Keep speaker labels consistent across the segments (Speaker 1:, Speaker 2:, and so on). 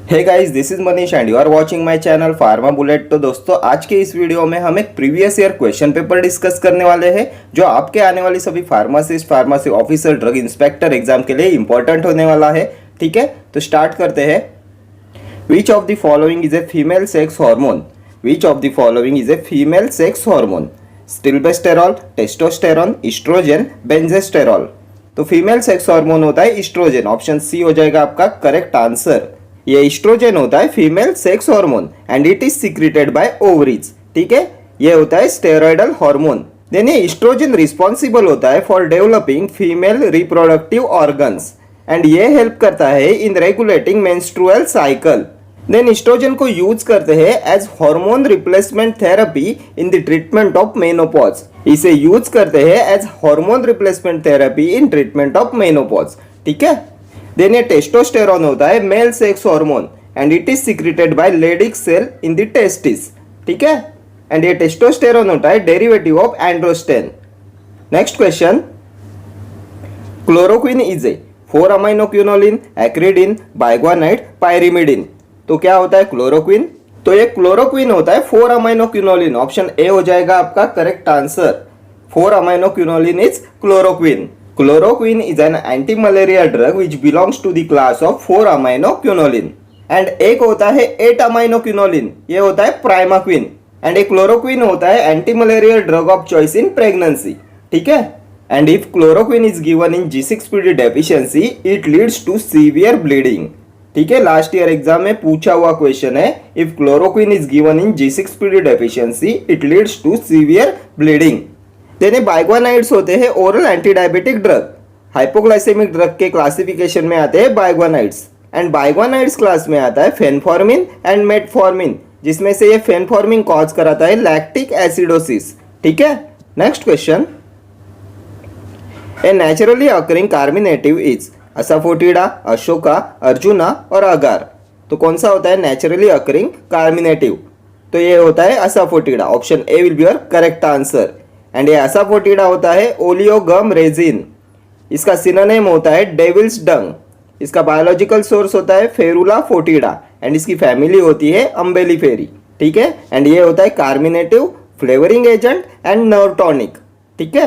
Speaker 1: Hey guys, this is Manish and you are watching my channel Pharma Bullet. तो दोस्तों, आज के इस वीडियो में हम एक previous year question paper discuss करने वाले हैं जो आपके आने वाली सभी pharmacist, pharmacy officer, drug inspector exam के लिए इंपॉर्टेंट होने वाला है। ठीक है, तो स्टार्ट करते हैं। Which of the following is a female sex hormone? Which of the following is a female sex hormone? Stilboestrol, testosterone, oestrogen, benzestrol. तो फीमेल सेक्स हार्मोन होता है इस्ट्रोजन। ऑप्शन सी हो जाएगा आपका करेक्ट आंसर। ये estrogen होता है female sex hormone and it is secreted by ovaries. ठीक है, ये होता है स्टेरॉयडल हार्मोन। देन ये इस्ट्रोजन रिस्पॉन्सिबल होता है for developing female reproductive organs and ये हेल्प करता है in regulating menstrual cycle. Then estrogen को यूज करते हैं as hormone replacement therapy in the treatment of menopause. इसे यूज करते हैं as hormone replacement therapy in treatment of menopause. ठीक है, देन ये टेस्टोस्टेरॉन होता है male sex hormone and it is secreted by Leydig cell in the testis. ठीक है, एंड ये टेस्टोस्टेरॉन होता है derivative of androstane. Next question, chloroquine is a four aminoquinoline, acridine, biguanide, pyrimidine. तो क्या होता है क्लोरोक्विन? तो ये क्लोरोक्विन होता है 4-अमाइनोक्विनोलिन। ऑप्शन ए हो जाएगा आपका correct answer. Four aminoquinoline is chloroquine. Chloroquine is an anti-malaria drug which belongs to the class of four aminoquinoline. And एक होता है 8-अमाइनोक्विनोलिन, ये होता है प्राइमाक्विन। एंड एक क्लोरोक्विन होता है anti malarial drug of choice in pregnancy. ठीक है, and if chloroquine is given in G6PD deficiency it leads to severe bleeding. ठीक है, लास्ट ईयर एग्जाम में पूछा हुआ क्वेश्चन है। If chloroquine is given in G6PD deficiency it leads to severe bleeding. Then biguanides होते हैं oral anti diabetic drug. Hypoglycaemic drug के classification में आते हैं बाइग्वानाइड्स एंड बाइग्वानाइड्स क्लास में आता है फेनफॉर्मिन एंड मेटफॉर्मिन, जिसमें से ये फेनफॉर्मिन कॉज कराता है लैक्टिक एसिडोसिस। ठीक है, next question, a naturally occurring carminative is asafoetida, ashoka, arjuna और अगार। तो कौन सा होता है नेचुरली अकरिंग कार्मिनेटिव? तो ये होता है asafoetida. Option A will be your correct answer. And ये असाफोटिडा होता है ओलियोगम रेजिन। इसका सिनोनिम होता है डेविल्स डंग। इसका बायोलॉजिकल सोर्स होता है फेरुला फोटिडा एंड इसकी फैमिली होती है अम्बेलिफेरी। ठीक है, एंड ये होता है carminative, flavouring agent and nerve tonic. ठीक है,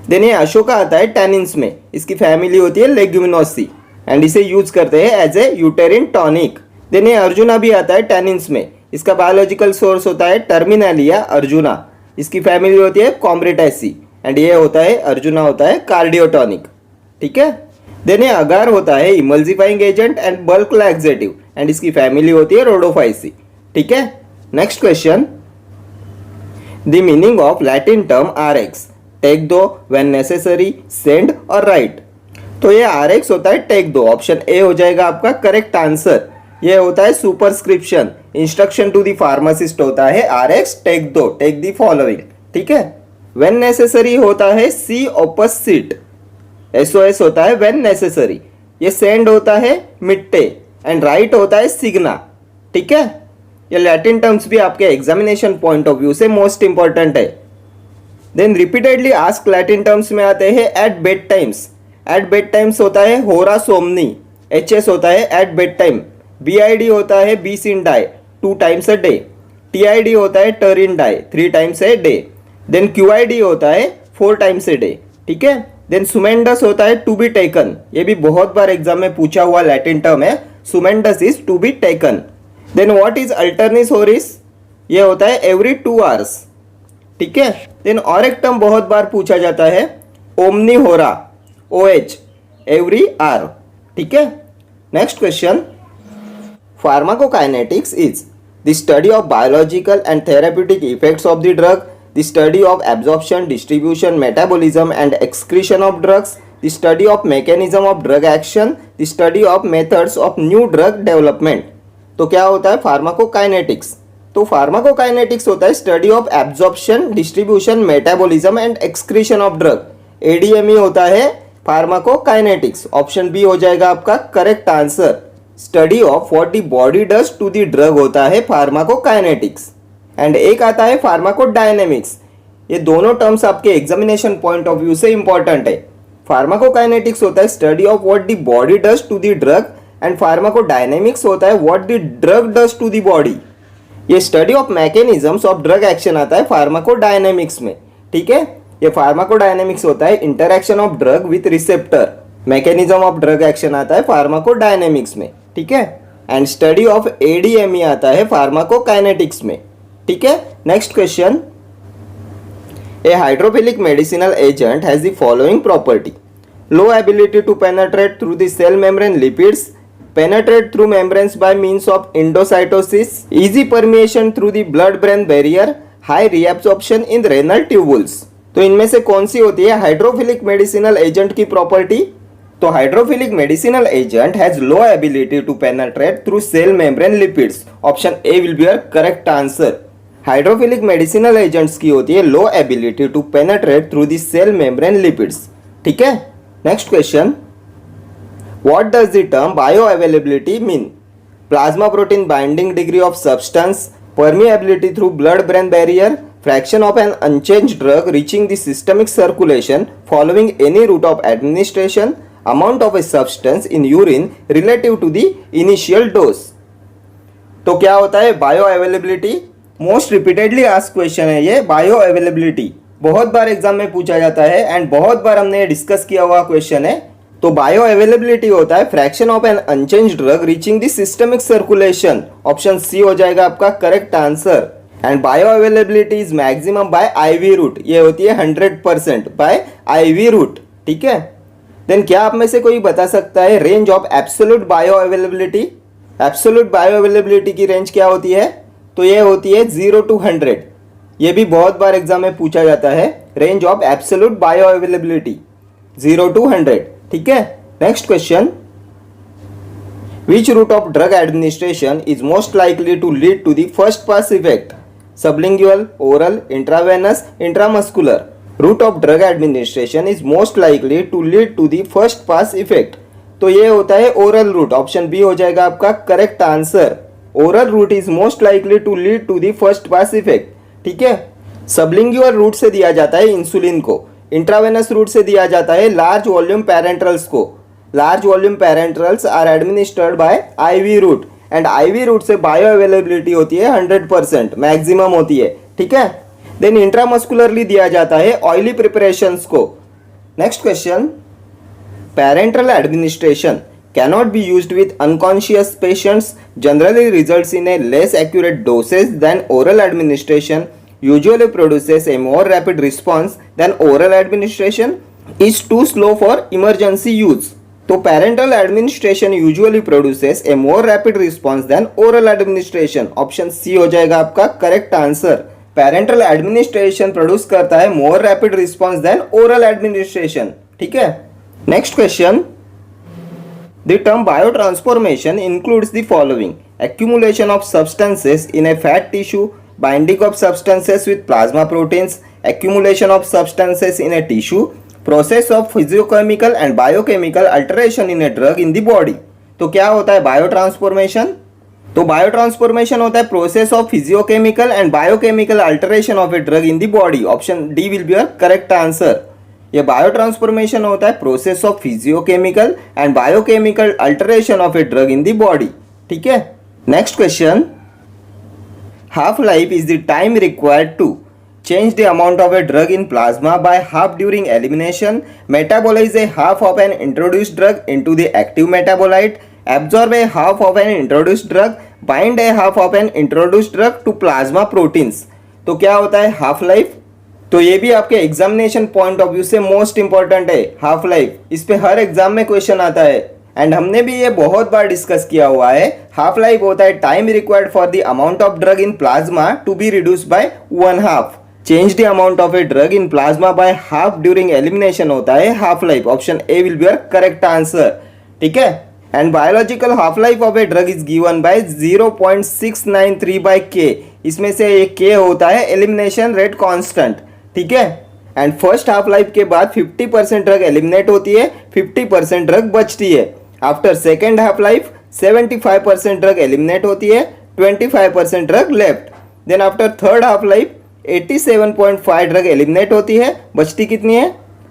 Speaker 1: देन ये अशोका आता है टैनिन्स में। इसकी फैमिली होती है लेग्यूमिनोसी एंड इसे यूज करते हैं as a uterine tonic. Then ये अर्जुना भी आता है टैनिन्स में। इसका बायोलॉजिकल सोर्स होता है टर्मिनालिया अर्जुना। इसकी फैमिली होती है कॉम्ब्रेटेसी एंड ये होता है अर्जुना होता है कार्डियोटॉनिक। ठीक है, देन ये अगार होता है emulsifying agent and bulk laxative and इसकी फैमिली होती है रोडोफाइसी। ठीक है, next question, the meaning of Latin term RX? Take thou, when necessary, send or write. तो ये RX होता है टेक दो। ऑप्शन ए हो जाएगा आपका करेक्ट आंसर। ये होता है superscription, instruction to the pharmacist होता है RX take thou, take the following. ठीक है, व्हेन नेसेसरी होता है सी ऑपोजिट, SOS होता है व्हेन नेसेसरी। ये सेंड होता है मिट्टे एंड राइट होता है सिग्ना। ठीक है, ये लैटिन टर्म्स भी आपके एग्जामिनेशन पॉइंट ऑफ व्यू से मोस्ट इंपॉर्टेंट है। Then repeatedly ask Latin terms में आते हैं at bed times. At bed times होता है होरा सोमनी। HS होता है एट बेड टाइम। BID होता है bis in die 2 times a day. TID होता है ter in die 3 times a day. Then QID होता है 4 टाइम्स ए डे। ठीक है, देन सुमेंडस होता है टू बी टेकन। ये भी बहुत बार एग्जाम में पूछा हुआ लैटिन टर्म है। Sumendus is to be taken. Then what is alternis horis? ये होता है एवरी 2 आवर्स। ठीक है, देन और एक टर्म बहुत बार पूछा जाता है ओमनी होरा, OH, एवरी आवर। ठीक है, next question, Pharmacokinetics is the study of biological and therapeutic effects of the drug, the study of absorption, distribution, metabolism and excretion of drugs, the study of mechanism of drug action, the study of methods of new drug development. तो क्या होता है pharmacokinetics? तो pharmacokinetics होता है study of absorption, distribution, metabolism and excretion of drug. ADME होता है pharmacokinetics. Option B हो जाएगा आपका correct answer. Study of what the body does to the drug होता है फार्माकोकाइनेटिक्स। एंड एक आता है फार्माकोडायनेमिक्स। ये दोनों टर्म्स आपके एग्जामिनेशन पॉइंट ऑफ व्यू से इंपॉर्टेंट है। फार्माकोकाइनेटिक्स होता है study of what the body does to the drug and pharmacodynamics होता है what the drug does to the body. ये study of mechanisms of drug action आता है फार्माकोडायनेमिक्स में, ठीक है। ये फार्माकोडायनेमिक्स होता है interaction of drug with receptor. Mechanism of drug action आता है फार्माकोडायनेमिक्स में, ठीक है। एंड स्टडी ऑफ एडीएमई आता है फार्माकोकाइनेटिक्स में, ठीक है। Next question, a hydrophilic medicinal agent has the following property: low ability to penetrate through the cell membrane lipids, penetrate through membranes by means of endocytosis, easy permeation through the blood brain barrier, high reabsorption in renal tubules। तो इनमें से कौन सी होती है hydrophilic medicinal agent की property? तो hydrophilic medicinal agent has low ability to penetrate through cell membrane lipids. Option A will be your correct answer. Hydrophilic medicinal agents की होती है low ability to penetrate through the cell membrane lipids, ठीक है। Next question, what does the term bioavailability mean? Plasma protein binding degree of substance, permeability through blood brain barrier, fraction of an unchanged drug reaching the systemic circulation following any route of administration, amount of a substance in urine relative to the initial dose। तो क्या होता है bio availability? Most repeatedly asked question है ये bio availability, बहुत बार exam में पूछा जाता है एंड बहुत बार हमने डिस्कस किया हुआ क्वेश्चन है। तो बायो अवेलेबिलिटी होता है fraction of an unchanged drug reaching the systemic circulation. Option C हो जाएगा आपका correct answer. And bioavailability is maximum by IV route, ये होती है 100% बाय आईवी रूट, ठीक है। देन क्या आप में से कोई बता सकता है range of absolute bio availability? Absolute bio availability की रेंज क्या होती है? तो ये होती है 0 to 100। ये भी बहुत बार एग्जाम में पूछा जाता है, range of absolute bioavailability 0 to 100, ठीक है। Next question, which route of drug administration is most likely to lead to the first pass effect? Sublingual, oral, intravenous, intramuscular. Route of drug administration is most likely to lead to the first pass effect. तो ये होता है oral route. Option B हो जाएगा आपका correct answer. Oral route is most likely to lead to the first pass effect, ठीक है। Sublingual route से दिया जाता है इंसुलिन को, इंट्रावेनस रूट से दिया जाता है लार्ज वॉल्यूम पैरेंट्रल्स को। Large volume parenterals are administered by IV route and IV route से बायो अवेलेबिलिटी होती है 100%, मैक्सिमम होती है, ठीक है। देन इंट्रामस्कुलरली दिया जाता है ऑयली प्रिपरेशंस को। Next question, parenteral administration cannot be used with unconscious patients, generally results in a less accurate dosage than oral administration, usually produces a more rapid response than oral administration, is too slow for emergency use। तो parenteral administration usually produces a more rapid response than oral administration। Option C हो जाएगा आपका correct answer. parenteral administration produce करता है more rapid response than oral administration, ठीक है। Next question, the term biotransformation includes the following: accumulation of substances in a fat tissue, binding of substances with plasma proteins, accumulation of substances in a tissue, process of physiochemical and biochemical alteration in a drug in the body। तो क्या होता है biotransformation? तो biotransformation होता है process of physiochemical and biochemical alteration of a drug in the body. Option D will be your correct answer. ये biotransformation होता है process of physiochemical and biochemical alteration of a drug in the body, ठीक है। Next question, half-life is the time required to change the amount of a drug in plasma by half during elimination, metabolize a half of an introduced drug into the active metabolite, absorb a half of an introduced drug, bind a half of an introduced drug to plasma proteins। तो क्या होता है half life? तो ये भी आपके examination point of view से most important है हाफ लाइफ। इस पे हर एग्जाम में क्वेश्चन आता है एंड हमने भी ये बहुत बार डिस्कस किया हुआ है। हाफ लाइफ होता है time required for the amount of drug in plasma to be reduced by 1/2। Change the amount of a drug in plasma by half during elimination होता है half life. Option A will be your correct answer, ठीक है। And biological half life of a drug is given by 0.693 by K. इसमें से एक के होता है एलिमिनेशन रेट कांस्टेंट, ठीक है। एंड फर्स्ट हाफ लाइफ के बाद 50% ड्रग एलिमिनेट होती है, 50% ड्रग बचती है। After second half life 75% drug eliminate होती है, 25% drug left. Then after third half life 87.5 drug eliminate होती है, बचती कितनी है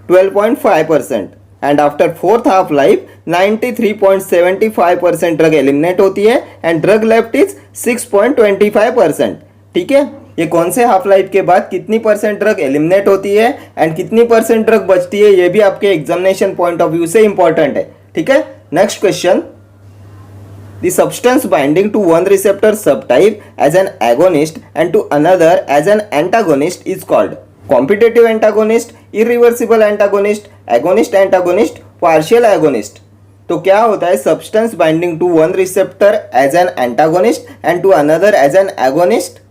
Speaker 1: 12.5%। And after fourth half life 93.75% drug eliminate होती है एंड ड्रग लेफ्ट इज 6.25%। ठीक है, ये कौन से हाफ लाइफ के बाद कितनी परसेंट ड्रग एलिमिनेट होती है एंड कितनी परसेंट ड्रग बचती है, ये भी आपके एग्जामिनेशन पॉइंट ऑफ व्यू से इंपॉर्टेंट है। ठीक है, next question, the substance binding to one receptor subtype as an agonist and to another as an antagonist is called competitive antagonist, irreversible antagonist, agonist antagonist, partial agonist। तो क्या होता है substance binding to one receptor as an antagonist and to another as an agonist?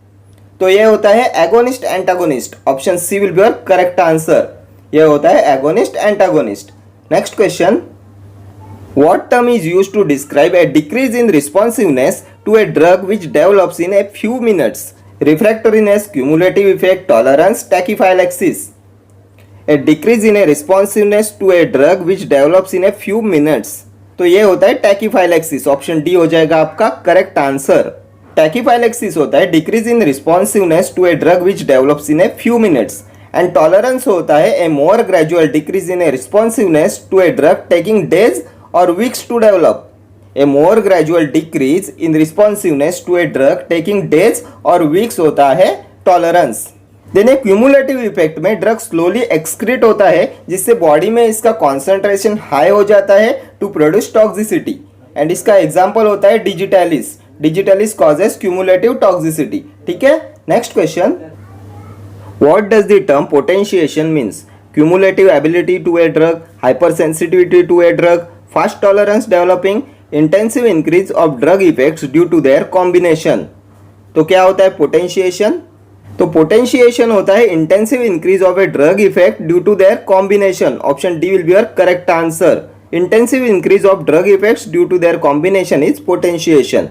Speaker 1: तो ये होता है agonist antagonist। Option C will be your correct answer. ये होता है agonist antagonist। Next question, what term is used to describe a decrease in responsiveness to a drug which develops in a few minutes? Refractoriness, cumulative effect, tolerance, tachyphylaxis। A decrease in a responsiveness to a drug which develops in a few minutes। तो ये होता है tachyphylaxis। Option D हो जाएगा आपका correct answer. tachyphylaxis होता है decrease in responsiveness to a drug which develops in a few minutes and tolerance होता है a more gradual decrease in a responsiveness to a drug taking days or weeks to develop। A more gradual decrease in responsiveness to a drug taking days or weeks होता है tolerance। Then cumulative effect में drug slowly excrete होता है जिससे body में इसका concentration high हो जाता है टू प्रोड्यूस टॉक्सिसिटी एंड इसका एग्जांपल होता है digitalis. Digitalis causes cumulative toxicity. ठीक है, next question, what does the term potentiation means? Cumulative ability to a drug, hypersensitivity to a drug, fast tolerance developing, intensive increase of drug effects due to their combination। तो क्या होता है potentiation? तो potentiation होता है intensive increase of a drug effect due to their combination. Option D will be your correct answer. Intensive increase of drug effects due to their combination is potentiation.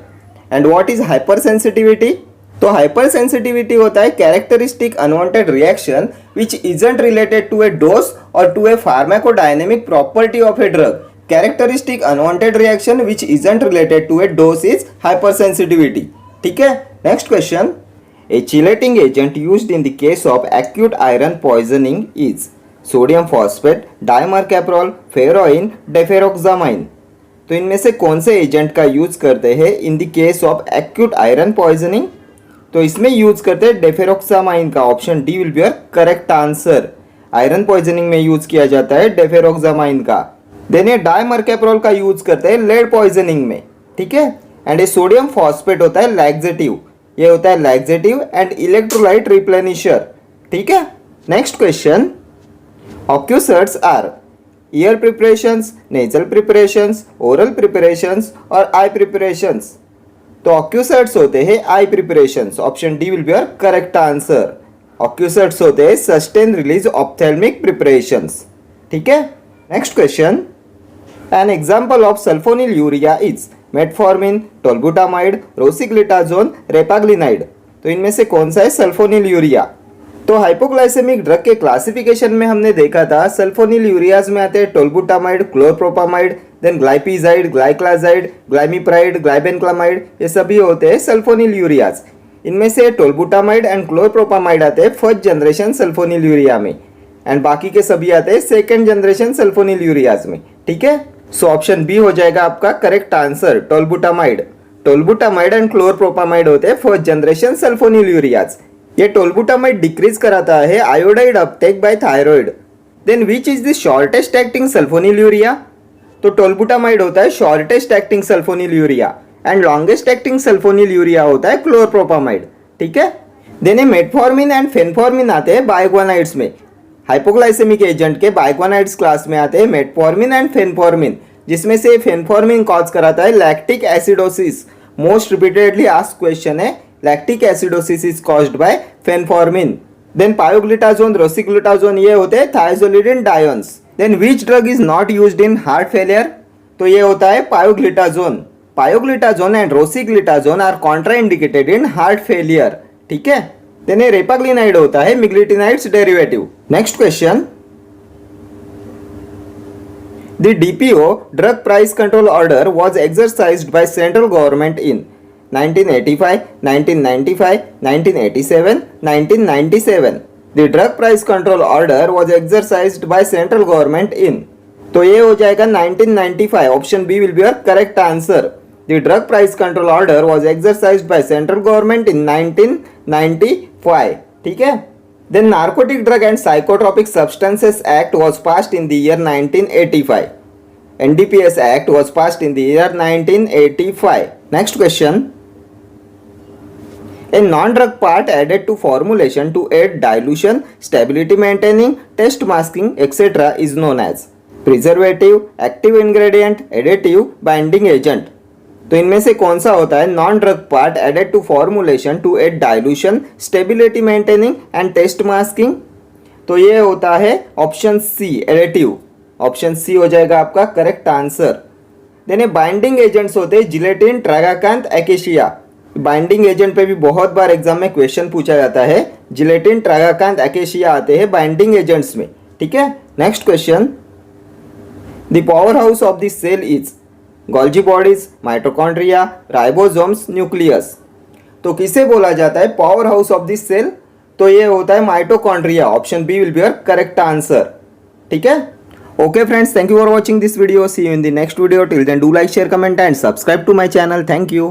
Speaker 1: And what is hyper sensitivity? तो hyper sensitivity होता है characteristic unwanted reaction which isn't related to a dose और to a pharmacodynamic property of a drug. Characteristic unwanted reaction which isn't related to a dose is hypersensitivity। ठीक है, next question, a chelating agent used in the case of acute iron poisoning is sodium phosphate, dimercaprol, ferroin, deferoxamine। तो इनमें से कौन से agent का use करते हैं in the case of acute iron poisoning? तो इसमें यूज करते हैं डेफेरोक्सामाइन का। Option D will be your correct answer. Iron poisoning में यूज किया जाता है डेफेरोक्सामाइन का। देन ये डाइमर्केप्रोल का यूज करते हैं लेड पॉइजनिंग में। ठीक है, एंड ये सोडियम फॉस्फेट होता है लैक्सेटिव। ये होता है लैक्सेटिव एंड इलेक्ट्रोलाइट रिप्लेनिशर। ठीक है, next question, ocuserts are ear preparations, nasal preparations, oral preparations और आई प्रिपरेशंस। तो ऑक्यूसर्ट्स होते हैं eye preparations. Option D will be your correct answer. Ocuserts होते हैं सस्टेन रिलीज ऑप्थेल्मिक प्रिपरेशंस। ठीक है, next question, an example of sulfonylurea is metformin, tolbutamide, rosiglitazone, repaglinaide। तो इनमें से कौन सा है सल्फोनिल्यूरिया? तो हाइपोग्लाइसेमिक ड्रग के क्लासिफिकेशन में हमने देखा था सल्फोनिल्यूरियाज में आते हैं टोल्बुटामाइड, क्लोरप्रोपामाइड, देन ग्लाइपिजाइड, ग्लाइक्लाजाइड, ग्लाइमिप्राइड, ग्लाइबेनक्लामाइड, ये सभी होते हैं सल्फोनिल्यूरियाज। इनमें से टोल्बुटामाइड एंड क्लोरप्रोपामाइड आते हैं फर्स्ट जनरेशन सल्फोनिल्यूरिया में एंड बाकी के सभी आते हैं सेकेंड जनरेशन सल्फोनिल्यूरियाज में। ठीक है, सो ऑप्शन बी हो जाएगा आपका करेक्ट आंसर, टोल्बुटामाइड। टोल्बुटामाइड एंड क्लोरप्रोपामाइड होते हैं फर्स्ट जनरेशन सल्फोनिल्यूरियाज। ये टोल्बुटामाइड डिक्रीज कराता है iodide uptake by thyroid. Then which is the shortest acting sulfonylurea? तो टोल्बुटामाइड होता है shortest acting sulfonylurea and longest acting sulfonylurea होता है क्लोरप्रोपामाइड। ठीक है, देन मेटफॉर्मिन एंड फेनफॉर्मिन आते हैं बाइग्वानाइड्स में। हाइपोग्लाइसेमिक एजेंट के बाइग्वानाइड्स क्लास में आते हैं मेटफॉर्मिन एंड फेनफॉर्मिन, जिसमें से फेनफॉर्मिन कॉज कराता है lactic acidosis. Most repeatedly asked question है lactic acidosis is caused by phenformin. Then pioglitazone, rosiglitazone ये होते हैं thiazolidinediones. Then which drug is not used in heart failure? तो ये होता है pioglitazone. Pioglitazone and rosiglitazone are contraindicated in heart failure. ठीक है, देन ये रेपाग्लिनाइड होता है meglitinides derivative. Next question, the DPO drug price control order was exercised by central government in 1985, 1995, 1987, 1997। The drug price control order was exercised by central government in। तो ये हो जाएगा 1995. Option B will be your correct answer. The drug price control order was exercised by central government in 1995. ठीक है. Then narcotic drug and psychotropic substances act was passed in the year 1985. NDPS Act was passed in the year 1985. Next question. A non-drug part added to formulation to aid dilution, stability maintaining, taste masking, etc. is known as preservative, active ingredient, additive, binding agent. तो इनमें से कौन सा होता है non drug part added to formulation to aid dilution, stability maintaining and taste masking? तो ये होता है option C, additive. Option C हो जाएगा आपका correct answer. Then binding agents होते हैं gelatin, tragacanth, acacia. Binding agent पे भी बहुत बार एग्जाम में क्वेश्चन पूछा जाता है. जिलेटिन, ट्रागाकांथ, एकेशिया आते हैं बाइंडिंग एजेंट्स में. ठीक है. Next question. The powerhouse of the cell is Golgi bodies, mitochondria, ribosomes, nucleus. तो किसे बोला जाता है powerhouse of the cell? तो ये होता है mitochondria. Option B will be your correct answer. ठीक है. Okay friends, thank you for watching this video. See you in the next video. Till then, do like, share, comment and subscribe to my channel. Thank you.